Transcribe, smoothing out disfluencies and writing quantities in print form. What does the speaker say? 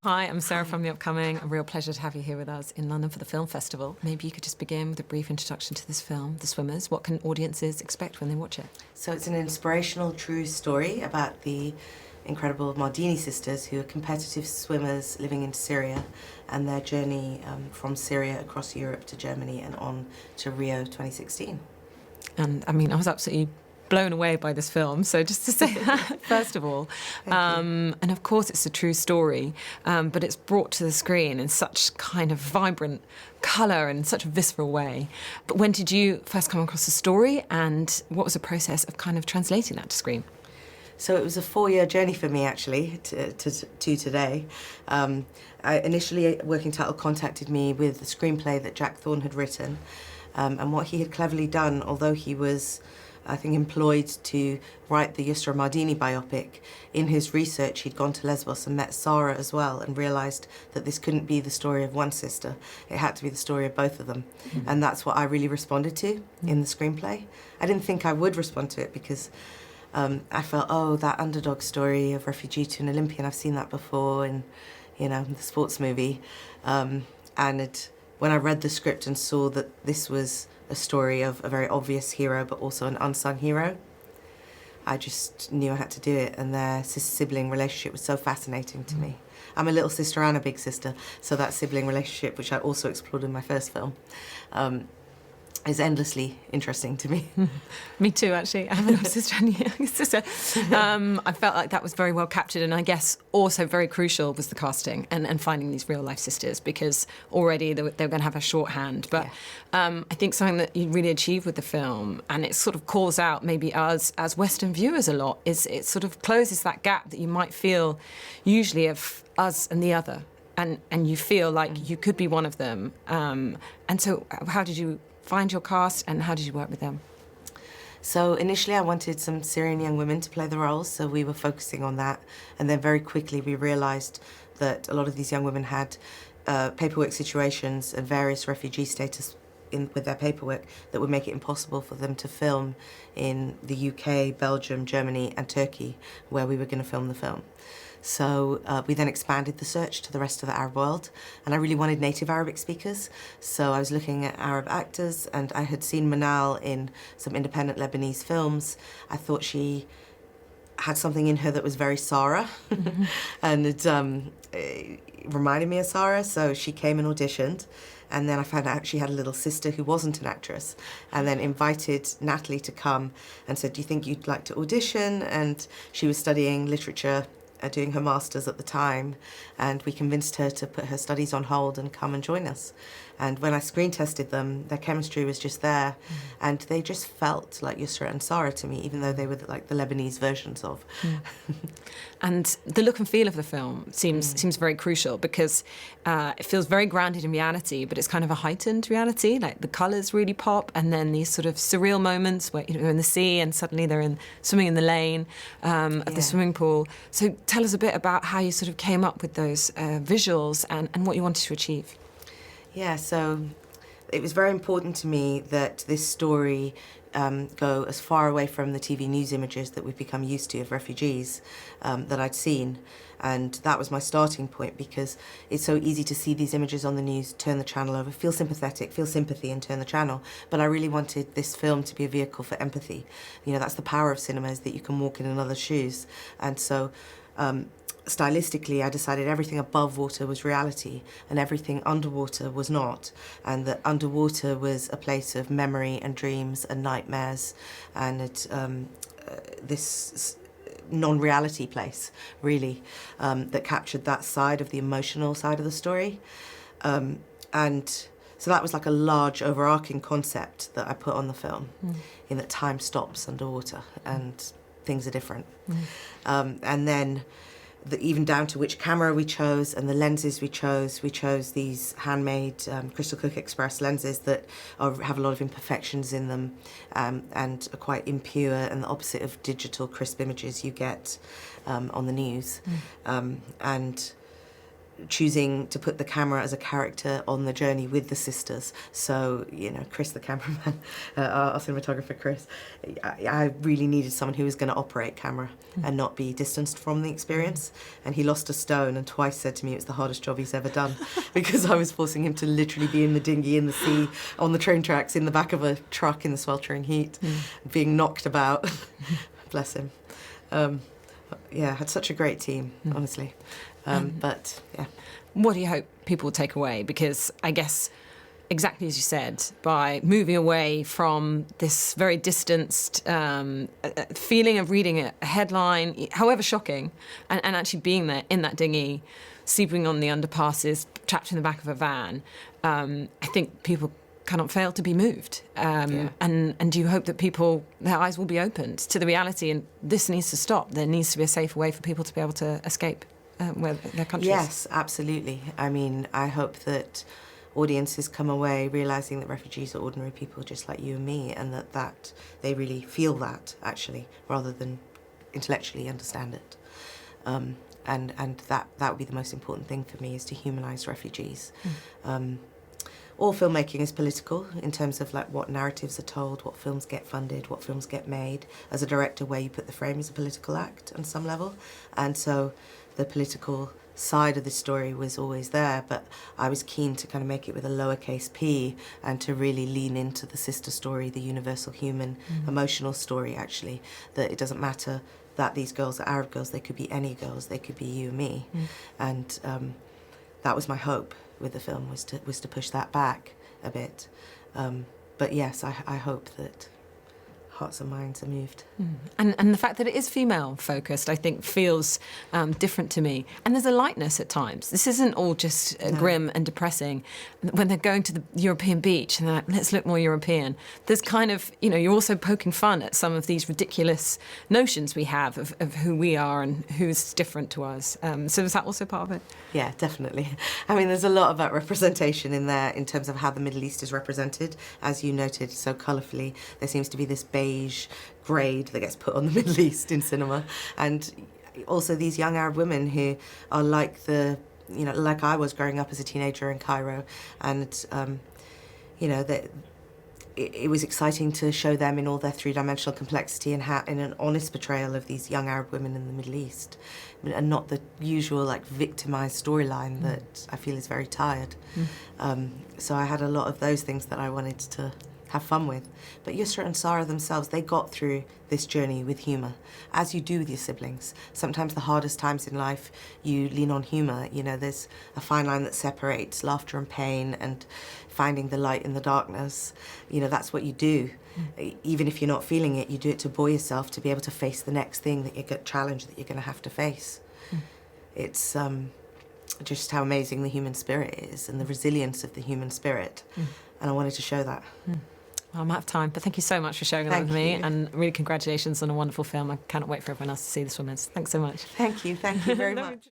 Hi, I'm Sarah from The Upcoming. A real pleasure to have you here with us in London for the film festival. Maybe you could just begin with a brief introduction to this film, The Swimmers. What can audiences expect when they watch it? So it's an inspirational, true story about the incredible Mardini sisters, who are competitive swimmers living in Syria, and their journey from Syria across Europe to Germany and on to Rio 2016. And I mean, I was absolutely blown away by this film. So just to say that, first of all, and of course it's a true story, but it's brought to the screen in such kind of vibrant colour and such a visceral way. But when did you first come across the story, and what was the process of kind of translating that to screen? So it was a 4-year journey for me, actually, to today. Initially, Working Title contacted me with the screenplay that Jack Thorne had written, and what he had cleverly done, although he was, I think, employed to write the Yusra Mardini biopic, in his research he'd gone to Lesbos and met Sarah as well, and realised that this couldn't be the story of one sister, it had to be the story of both of them. And that's what I really responded to in the screenplay. I didn't think I would respond to it because I felt, oh, that underdog story of refugee to an Olympian, I've seen that before in, the sports movie. When I read the script and saw that this was a story of a very obvious hero but also an unsung hero, I just knew I had to do it, and their sibling relationship was so fascinating to me. I'm a little sister and a big sister, so that sibling relationship, which I also explored in my first film, is endlessly interesting to me. Me too, actually. I have an older sister and a younger sister. I felt like that was very well captured, and I guess also very crucial was the casting and finding these real-life sisters, because already they were going to have a shorthand. But I think something that you really achieved with the film, and it sort of calls out maybe us as Western viewers a lot, is it sort of closes that gap that you might feel usually of us and the other, and you feel like you could be one of them. And so how did you find your cast, and how did you work with them? So initially I wanted some Syrian young women to play the roles, so we were focusing on that, and then very quickly we realised that a lot of these young women had paperwork situations and various refugee status with their paperwork that would make it impossible for them to film in the UK, Belgium, Germany and Turkey, where we were going to film the film. So we then expanded the search to the rest of the Arab world, and I really wanted native Arabic speakers. So I was looking at Arab actors, and I had seen Manal in some independent Lebanese films. I thought she had something in her that was very Sarah, and it reminded me of Sarah, so she came and auditioned. And then I found out she had a little sister who wasn't an actress, and then invited Nathalie to come and said, do you think you'd like to audition? And she was studying literature, doing her master's at the time, and we convinced her to put her studies on hold and come and join us. And when I screen tested them, their chemistry was just there, and they just felt like Yusra and Sarah to me, even though they were like the Lebanese versions of. And the look and feel of the film seems very crucial, because it feels very grounded in reality, but it's kind of a heightened reality. Like the colours really pop, and then these sort of surreal moments where they're in the sea and suddenly they're swimming in the lane of the swimming pool. So tell us a bit about how you sort of came up with those visuals and what you wanted to achieve. Yeah, so it was very important to me that this story go as far away from the TV news images that we've become used to of refugees that I'd seen. And that was my starting point, because it's so easy to see these images on the news, turn the channel over, feel sympathetic, feel sympathy and turn the channel. But I really wanted this film to be a vehicle for empathy. That's the power of cinema, is that you can walk in another's shoes. And so stylistically, I decided everything above water was reality and everything underwater was not, and that underwater was a place of memory and dreams and nightmares, and this non-reality place, really, that captured that side of the emotional side of the story. And so that was like a large overarching concept that I put on the film, in that time stops underwater and things are different. And then even down to which camera we chose and the lenses we chose. We chose these handmade Crystal Cook Express lenses that have a lot of imperfections in them, and are quite impure, and the opposite of digital crisp images you get on the news. And choosing to put the camera as a character on the journey with the sisters. So, you know, Chris, the cameraman, our cinematographer Chris, I really needed someone who was going to operate camera and not be distanced from the experience. And he lost a stone and twice said to me it was the hardest job he's ever done because I was forcing him to literally be in the dinghy, in the sea, on the train tracks, in the back of a truck in the sweltering heat, being knocked about. Bless him. Had such a great team, honestly. But yeah. What do you hope people will take away? Because I guess, exactly as you said, by moving away from this very distanced feeling of reading a headline, however shocking, and actually being there in that dinghy, sleeping on the underpasses, trapped in the back of a van, I think people cannot fail to be moved. And do you hope that their eyes will be opened to the reality, and this needs to stop? There needs to be a safer way for people to be able to escape their countries. Yes, absolutely. I mean, I hope that audiences come away realising that refugees are ordinary people just like you and me, and that they really feel that, actually, rather than intellectually understand it. And that would be the most important thing for me, is to humanise refugees. All filmmaking is political in terms of like what narratives are told, what films get funded, what films get made. As a director, where you put the frame is a political act on some level. And so the political side of the story was always there, but I was keen to kind of make it with a lowercase p and to really lean into the sister story, the universal human emotional story, actually, that it doesn't matter that these girls are Arab girls, they could be any girls, they could be you and me. And that was my hope with the film, was to push that back a bit. But yes, I hope that hearts and minds are moved. And the fact that it is female focused, I think, feels different to me. And there's a lightness at times. This isn't all just grim and depressing. When they're going to the European beach and they're like, let's look more European, there's kind of, you know, you're also poking fun at some of these ridiculous notions we have of who we are and who's different to us. So is that also part of it? Yeah, definitely. I mean, there's a lot of that representation in there in terms of how the Middle East is represented. As you noted so colourfully, there seems to be this beige grade that gets put on the Middle East in cinema. And also these young Arab women who are like like I was growing up as a teenager in Cairo. And, it was exciting to show them in all their three-dimensional complexity and in an honest portrayal of these young Arab women in the Middle East, and not the usual like victimized storyline that I feel is very tired. So I had a lot of those things that I wanted to have fun with. But Yusra and Sarah themselves, they got through this journey with humour, as you do with your siblings. Sometimes the hardest times in life, you lean on humour. You know, there's a fine line that separates laughter and pain and finding the light in the darkness. You know, that's what you do. Even if you're not feeling it, you do it to buoy yourself to be able to face the next thing that you get challenged, that you're going to have to face. It's just how amazing the human spirit is and the resilience of the human spirit. And I wanted to show that. Well, I'm out of time, but thank you so much for sharing that with me, and really congratulations on a wonderful film. I cannot wait for everyone else to see this one. Thanks so much. Thank you very much.